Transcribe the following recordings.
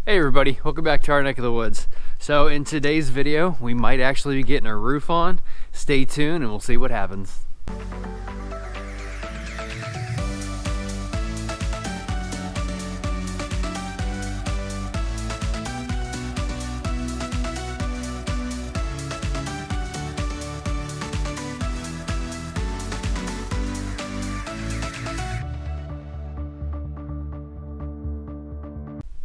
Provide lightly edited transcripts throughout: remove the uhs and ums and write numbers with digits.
Hey everybody, welcome back to our neck of the woods. So in today's video, we might actually be getting our roof on. Stay tuned and we'll see what happens.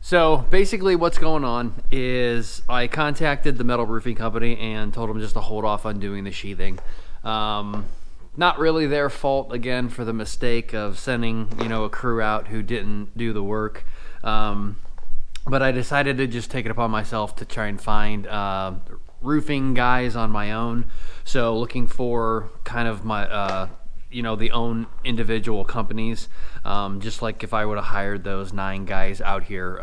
So basically what's going on is I contacted the metal roofing company and told them just to hold off on doing the sheathing. Not really their fault, again, for the mistake of sending, a crew out who didn't do the work. But I decided to just take it upon myself to try and find roofing guys on my own. So looking for kind of my the own individual companies, just like if I would have hired those 9 guys out here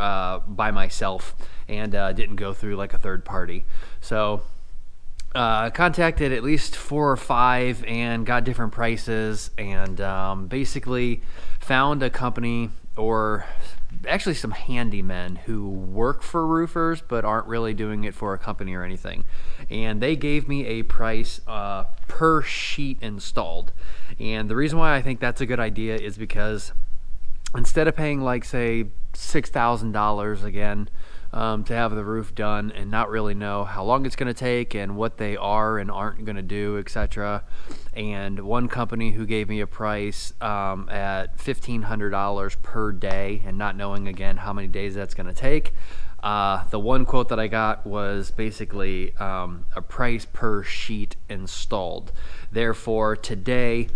by myself and didn't go through like a third party. So contacted at least 4 or 5 and got different prices, and basically found a company, or actually some handymen who work for roofers but aren't really doing it for a company or anything, and they gave me a price per sheet installed. And the reason why I think that's a good idea is because instead of paying like say $6,000 again to have the roof done and not really know how long it's going to take and what they are and aren't going to do, etc. And one company who gave me a price at $1,500 per day, and not knowing again how many days that's going to take. The one quote that I got was basically a price per sheet installed. Therefore, today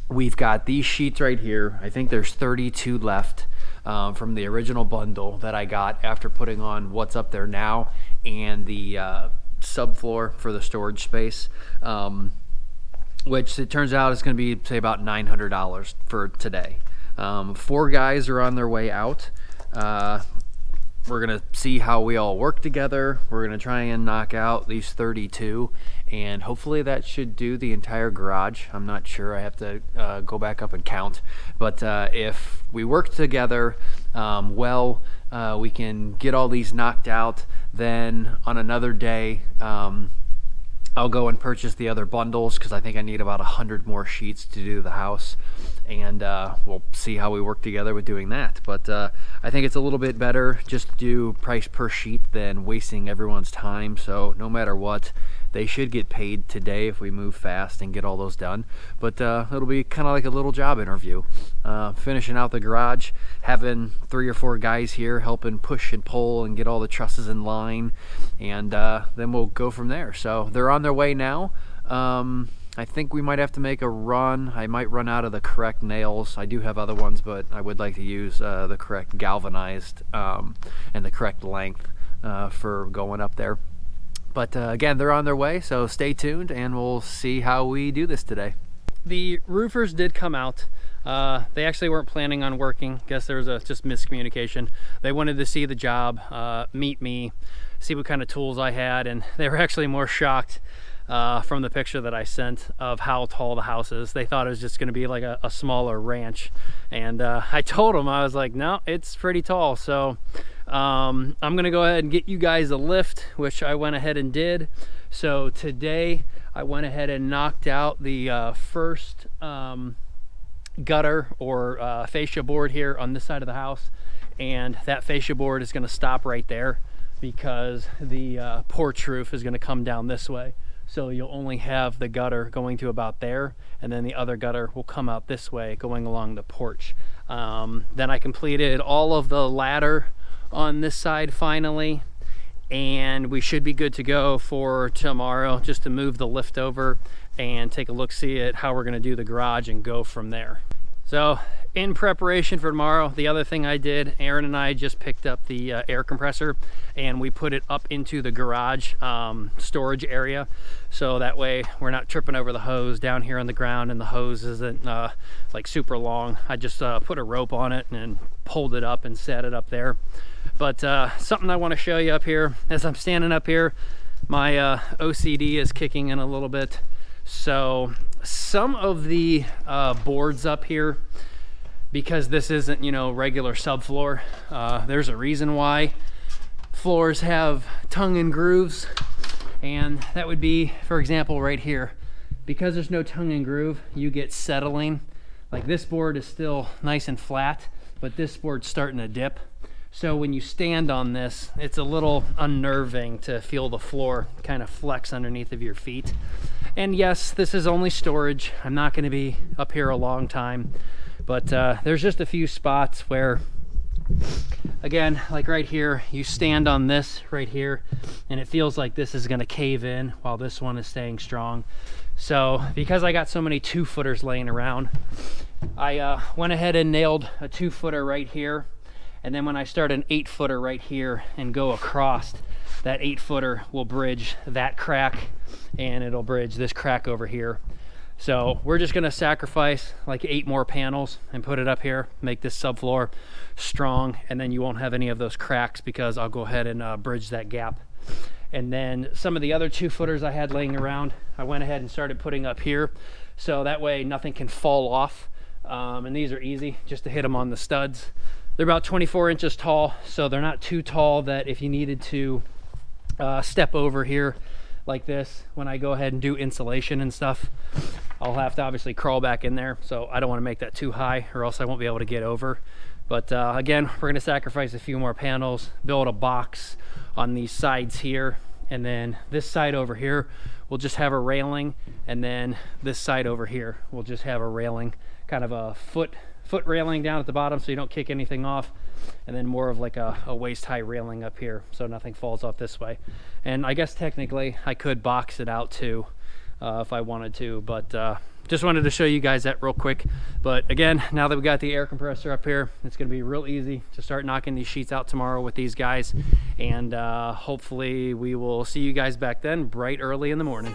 we've got these sheets right here. I think there's 32 left from the original bundle that I got after putting on what's up there now and the subfloor for the storage space, which it turns out is going to be, say, about $900 for today. 4 guys are on their way out. We're going to see how we all work together. We're going to try and knock out these 32, and hopefully that should do the entire garage. I'm not sure. I have to go back up and count. But if we work together we can get all these knocked out. Then on another day, I'll go and purchase the other bundles, because I think I need about 100 more sheets to do the house, and we'll see how we work together with doing that. But I think it's a little bit better just to do price per sheet than wasting everyone's time. So no matter what, they should get paid today if we move fast and get all those done. But it'll be kind of like a little job interview. Finishing out the garage, having 3 or 4 guys here helping push and pull and get all the trusses in line, and then we'll go from there. So they're on their way now. I think we might have to make a run. I might run out of the correct nails. I do have other ones, but I would like to use the correct galvanized and the correct length for going up there. But again, they're on their way, so stay tuned and we'll see how we do this today. The roofers did come out. They actually weren't planning on working. Guess there was just miscommunication. They wanted to see the job, meet me, see what kind of tools I had, and they were actually more shocked from the picture that I sent of how tall the house is. They thought it was just going to be like a smaller ranch, and I told them, I was like, no, it's pretty tall. So I'm gonna go ahead and get you guys a lift, which I went ahead and did. So today I went ahead and knocked out the first gutter or fascia board here on this side of the house, and that fascia board is going to stop right there because the porch roof is going to come down this way. So you'll only have the gutter going to about there, and then the other gutter will come out this way going along the porch. Then I completed all of the ladder on this side finally, and we should be good to go for tomorrow, just to move the lift over and take a look, see at how we're going to do the garage and go from there. So in preparation for tomorrow, the other thing I did, Aaron and I just picked up the air compressor and we put it up into the garage storage area, so that way we're not tripping over the hose down here on the ground, and the hose isn't like super long. I just put a rope on it and pulled it up and set it up there. But something I want to show you up here as I'm standing up here, my OCD is kicking in a little bit. So some of the boards up here, because this isn't, regular subfloor, there's a reason why. subfloors have tongue and grooves, and that would be, for example, right here. Because there's no tongue and groove, you get settling. Like this board is still nice and flat, but this board's starting to dip. So when you stand on this, it's a little unnerving to feel the floor kind of flex underneath of your feet. And yes, this is only storage. I'm not going to be up here a long time, but there's just a few spots where, again, like right here, you stand on this right here, and it feels like this is going to cave in while this one is staying strong. So because I got so many 2-footers laying around, I went ahead and nailed a 2-footer right here. And then when I start an 8-footer right here and go across, that 8-footer will bridge that crack, and it'll bridge this crack over here. So we're just gonna sacrifice like 8 more panels and put it up here, make this subfloor strong, and then you won't have any of those cracks because I'll go ahead and bridge that gap. And then some of the other 2-footers I had laying around, I went ahead and started putting up here, so that way nothing can fall off. And these are easy, just to hit them on the studs. They're about 24 inches tall, so they're not too tall that if you needed to step over here like this, when I go ahead and do insulation and stuff, I'll have to obviously crawl back in there. So I don't want to make that too high or else I won't be able to get over. But again, we're going to sacrifice a few more panels, build a box on these sides here, and then this side over here we'll just have a railing, and then this side over here we'll just have a railing, kind of a foot railing down at the bottom so you don't kick anything off, and then more of like a waist-high railing up here so nothing falls off this way. And I guess technically I could box it out too if I wanted to, but just wanted to show you guys that real quick. But again, now that we got the air compressor up here, it's going to be real easy to start knocking these sheets out tomorrow with these guys, and hopefully we will see you guys back then bright early in the morning.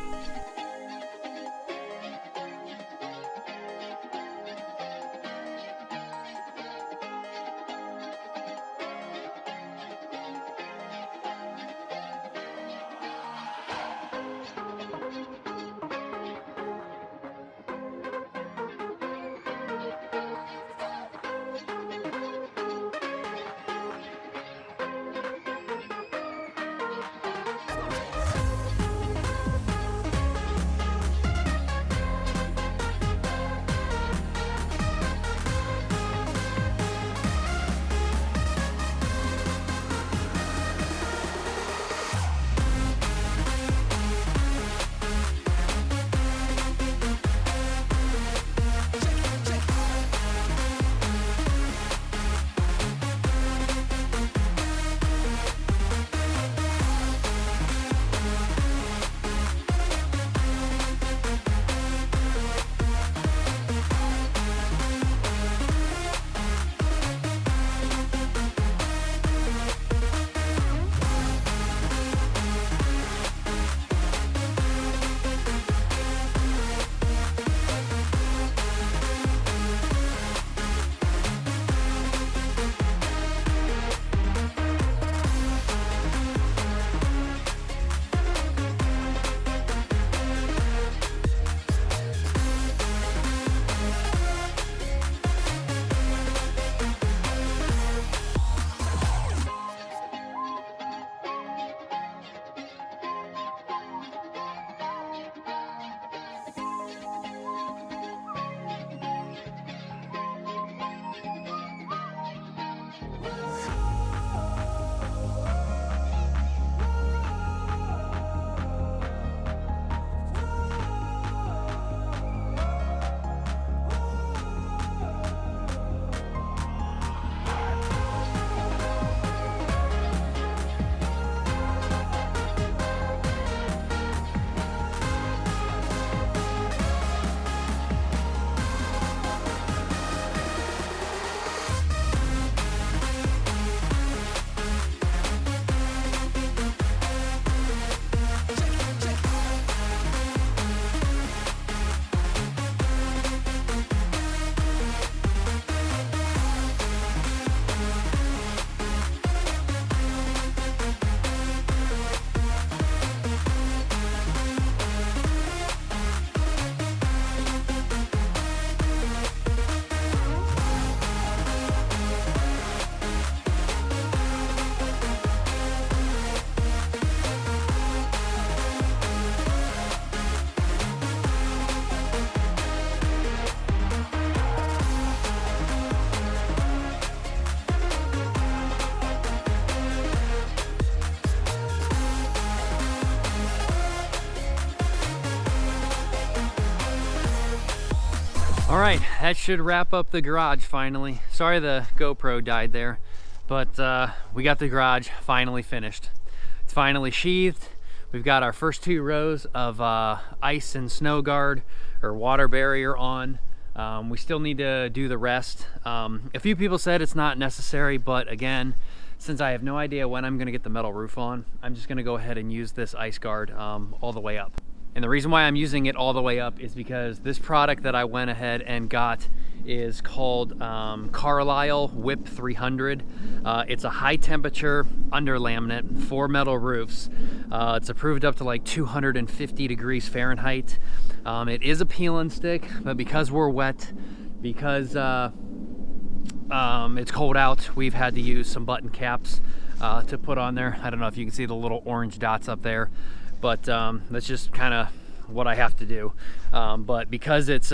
All right, that should wrap up the garage finally. Sorry the GoPro died there, but we got the garage finally finished. It's finally sheathed. We've got our first 2 rows of ice and snow guard or water barrier on. We still need to do the rest. A few people said it's not necessary, but again, since I have no idea when I'm gonna get the metal roof on, I'm just gonna go ahead and use this ice guard all the way up. And the reason why I'm using it all the way up is because this product that I went ahead and got is called Carlisle Whip 300. It's a high temperature under laminate for metal roofs. It's approved up to like 250 degrees Fahrenheit. It is a peel and stick, but because we're wet, because it's cold out, we've had to use some button caps to put on there. I don't know if you can see the little orange dots up there, but that's just kind of what I have to do. But because it's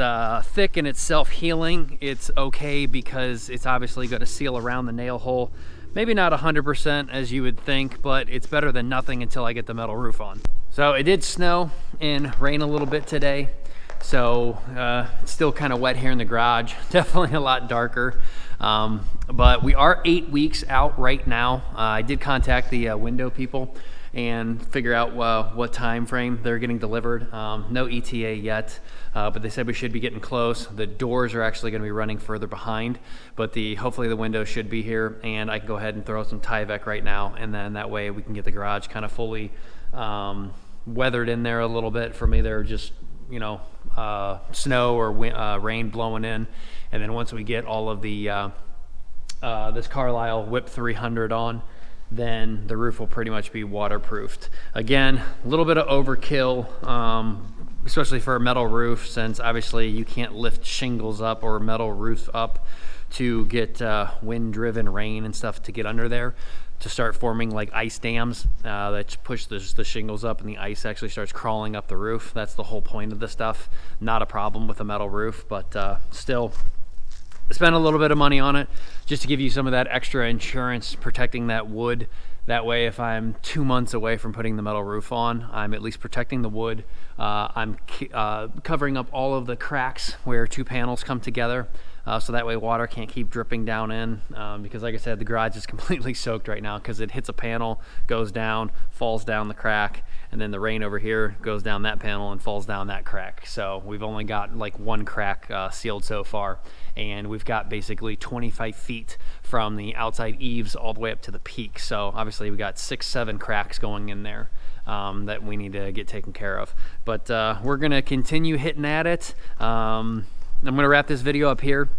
thick and it's self-healing, it's okay because it's obviously going to seal around the nail hole. Maybe not 100% as you would think, but it's better than nothing until I get the metal roof on. So it did snow and rain a little bit today, so it's still kind of wet here in the garage. Definitely a lot darker. But we are 8 weeks out right now. I did contact the window people and figure out what time frame they're getting delivered. No ETA yet, but they said we should be getting close. The doors are actually going to be running further behind, but hopefully the windows should be here, and I can go ahead and throw some Tyvek right now, and then that way we can get the garage kind of fully weathered in there a little bit from either just, you know, snow or rain blowing in. And then once we get all of the this Carlisle Whip 300 on, then the roof will pretty much be waterproofed. Again, a little bit of overkill, especially for a metal roof, since obviously you can't lift shingles up or metal roofs up to get wind-driven rain and stuff to get under there to start forming like ice dams that push the shingles up, and the ice actually starts crawling up the roof. That's the whole point of this stuff. Not a problem with a metal roof, but still spend a little bit of money on it just to give you some of that extra insurance protecting that wood. That way, if I'm 2 months away from putting the metal roof on, I'm at least protecting the wood. I'm covering up all of the cracks where 2 panels come together, so that way water can't keep dripping down in, because like I said, the garage is completely soaked right now because it hits a panel, goes down, falls down the crack, and then the rain over here goes down that panel and falls down that crack. So we've only got like 1 crack sealed so far, and we've got basically 25 feet from the outside eaves all the way up to the peak. So obviously we got 6-7 cracks going in there that we need to get taken care of. But we're gonna continue hitting at it. I'm gonna wrap this video up here.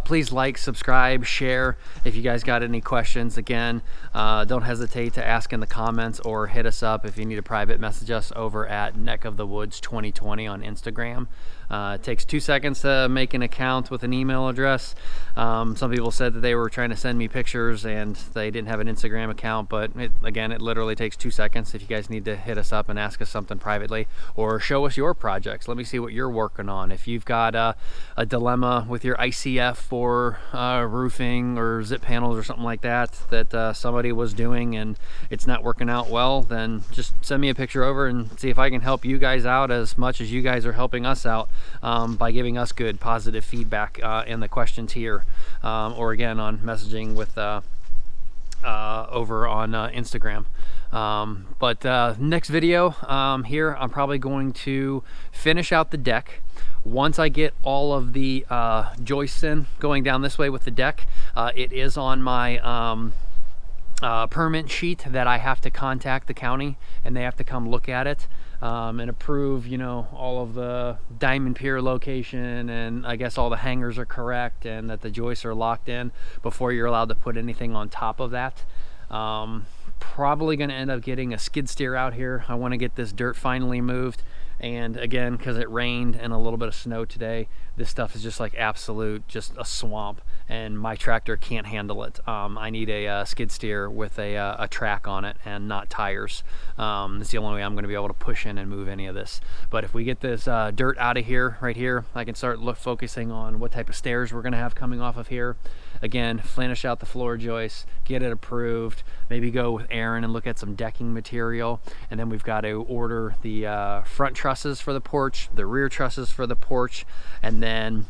Please like, subscribe, share if you guys got any questions. Again, don't hesitate to ask in the comments or hit us up if you need to private message us over at NeckofTheWoods 2020 on Instagram. It takes 2 seconds to make an account with an email address. Some people said that they were trying to send me pictures and they didn't have an Instagram account, but again, it literally takes 2 seconds if you guys need to hit us up and ask us something privately or show us your projects. Let me see what you're working on. If you've got a dilemma with your ICF for roofing or zip panels or something like that that somebody was doing and it's not working out well, then just send me a picture over and see if I can help you guys out as much as you guys are helping us out by giving us good positive feedback in the questions here, or again on messaging with over on Instagram. But next video here, I'm probably going to finish out the deck. Once I get all of the joists in going down this way with the deck, it is on my permit sheet that I have to contact the county and they have to come look at it and approve, you know, all of the diamond pier location, and I guess all the hangers are correct and that the joists are locked in before you're allowed to put anything on top of that. Probably going to end up getting a skid steer out here. I want to get this dirt finally moved, and again, because it rained and a little bit of snow today, this stuff is just like absolute just a swamp, and my tractor can't handle it. I need a skid steer with a track on it and not tires. It's the only way I'm going to be able to push in and move any of this. But if we get this dirt out of here, right here, I can start focusing on what type of stairs we're going to have coming off of here, again, finish out the floor joists, get it approved, maybe go with Aaron and look at some decking material. And then we've got to order the front trusses for the porch, the rear trusses for the porch, and then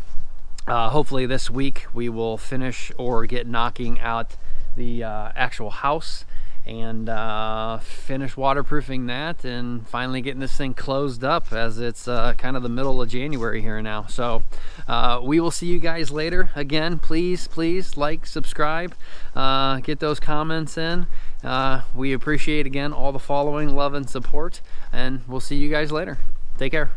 hopefully this week we will finish or get knocking out the actual house and finish waterproofing that, and finally getting this thing closed up, as it's kind of the middle of January here now. So we will see you guys later. Again, please like, subscribe, get those comments in. We appreciate, again, all the following, love, and support, and we'll see you guys later. Take care.